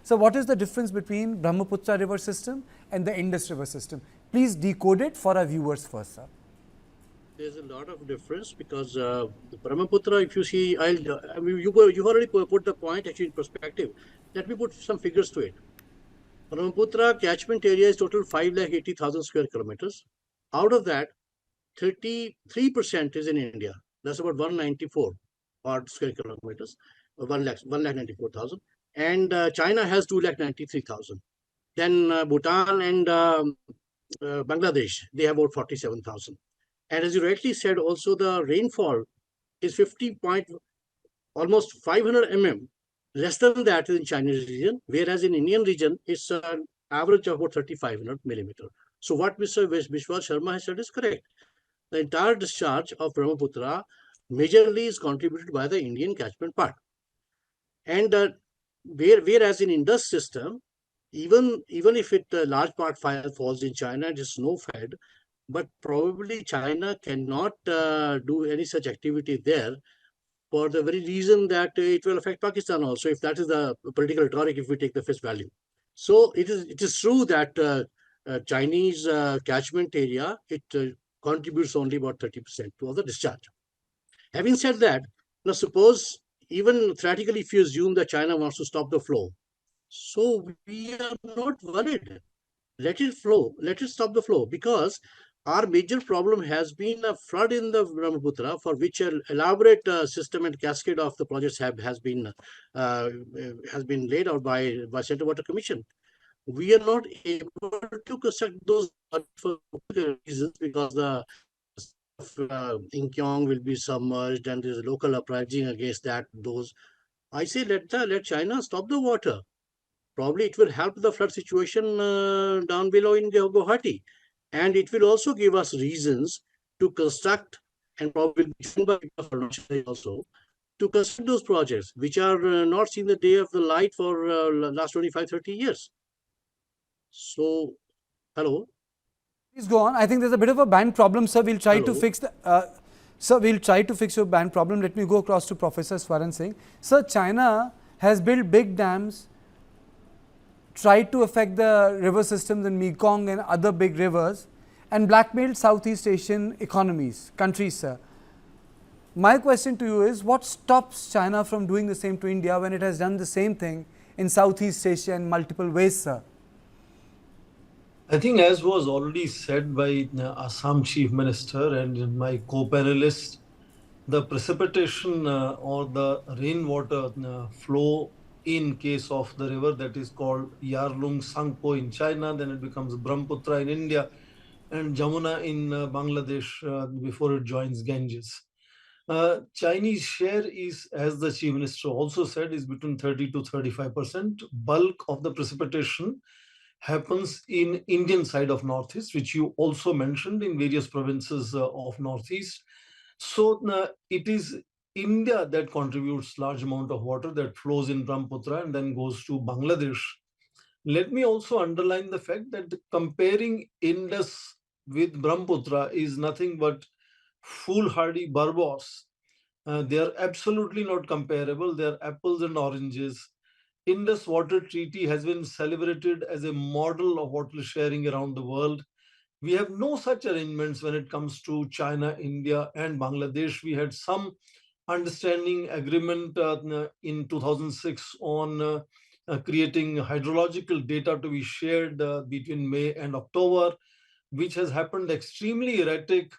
So what is the difference between Brahmaputra River system and the Indus River system? Please decode it for our viewers first, sir. There's a lot of difference because the Brahmaputra, if you see, I mean, you already put the point actually in perspective. Let me put some figures to it. Brahmaputra catchment area is total 5,80,000 square kilometers. Out of that, 33% is in India. That's about 194 odd square kilometers, 1,94,000. And China has 2,93,000. Then Bhutan and Bangladesh, they have about 47,000. And as you rightly said, also the rainfall is 50 point, almost 500 mm. Less than that in Chinese region, whereas in Indian region, it's an average of about 3,500 millimeter. So what Mr. Biswa Sharma has said is correct. The entire discharge of Brahmaputra majorly is contributed by the Indian catchment part. And whereas in Indus system, even if it large part falls in China, it is snow fed, but probably China cannot do any such activity there for the very reason that it will affect Pakistan also, if that is the political rhetoric, if we take the face value. So it is true that Chinese catchment area, it contributes only about 30% to all the discharge. Having said that, now suppose even theoretically, if you assume that China wants to stop the flow, so we are not worried. Let it flow, let it stop the flow, because our major problem has been a flood in the Brahmaputra, for which an elaborate system and cascade of the projects has been laid out by Central Water Commission. We are not able to construct those for reasons, because the Inkyong will be submerged and there's local uprising against that. Those, I say, let China stop the water. Probably it will help the flood situation down below in Guwahati, and it will also give us reasons to construct, and probably also to construct those projects which are not seen the day of the light for last 25-30 years. So, hello. Please go on. I think there's a bit of a band problem, sir. We'll try to Hello. fix the. Sir, we'll try to fix your band problem. Let me go across to Professor Swaran Singh. Sir, China has built big dams, tried to affect the river systems in Mekong and other big rivers, and blackmailed Southeast Asian countries, sir. My question to you is, what stops China from doing the same to India when it has done the same thing in Southeast Asia in multiple ways, sir? I think, as was already said by Assam Chief Minister and my co-panelist, the precipitation or the rainwater flow in case of the river that is called Yarlung Tsangpo in China, then it becomes Brahmaputra in India, and Jamuna in Bangladesh before it joins Ganges. Chinese share is, as the Chief Minister also said, is between 30 to 35%. Bulk of the precipitation happens in Indian side of Northeast, which you also mentioned, in various provinces of Northeast. So it is India that contributes large amount of water that flows in Brahmaputra and then goes to Bangladesh. Let me also underline the fact that comparing Indus with Brahmaputra is nothing but foolhardy barbos. They are absolutely not comparable. They are apples and oranges. Indus Water Treaty has been celebrated as a model of water sharing around the world. We have no such arrangements when it comes to China, India, and Bangladesh. We had some understanding agreement in 2006 on creating hydrological data to be shared between May and October, which has happened extremely erratic.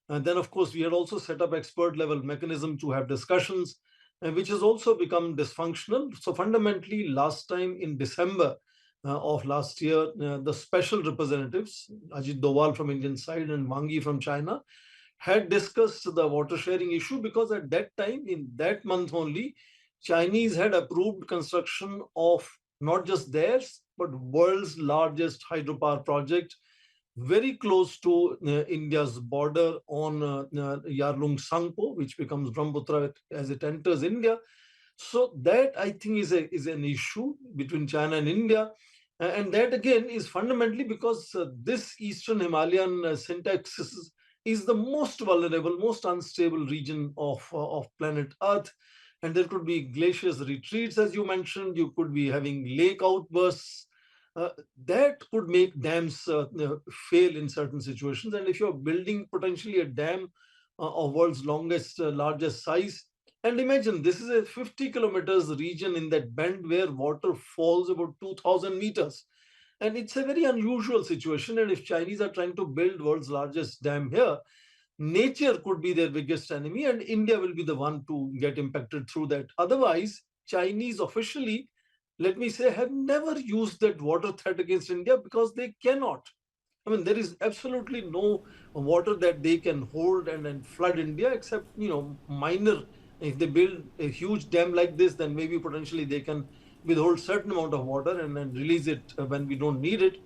And then, of course, we had also set up expert level mechanism to have discussions, which has also become dysfunctional. So fundamentally, last time in December of last year, the special representatives, Ajit Doval from Indian side and Wang Yi from China, had discussed the water sharing issue, because at that time, in that month only, Chinese had approved construction of not just theirs, but world's largest hydropower project, very close to India's border on Yarlung Tsangpo, which becomes Brahmaputra as it enters India. So that, I think, is an issue between China and India. And that again is fundamentally because this Eastern Himalayan syntax is the most vulnerable, most unstable region of planet Earth. and there could be glaciers retreats, as you mentioned. You could be having lake outbursts. That could make dams fail in certain situations. And if you're building potentially a dam of world's longest, largest size, and imagine this is a 50 kilometers region in that bend where water falls about 2,000 meters. And it's a very unusual situation. And if Chinese are trying to build world's largest dam here, nature could be their biggest enemy, and India will be the one to get impacted through that. Otherwise, Chinese officially, let me say, have never used that water threat against India because they cannot. I mean, there is absolutely no water that they can hold and flood India, except, minor. If they build a huge dam like this, then maybe potentially they can withhold certain amount of water and then release it when we don't need it.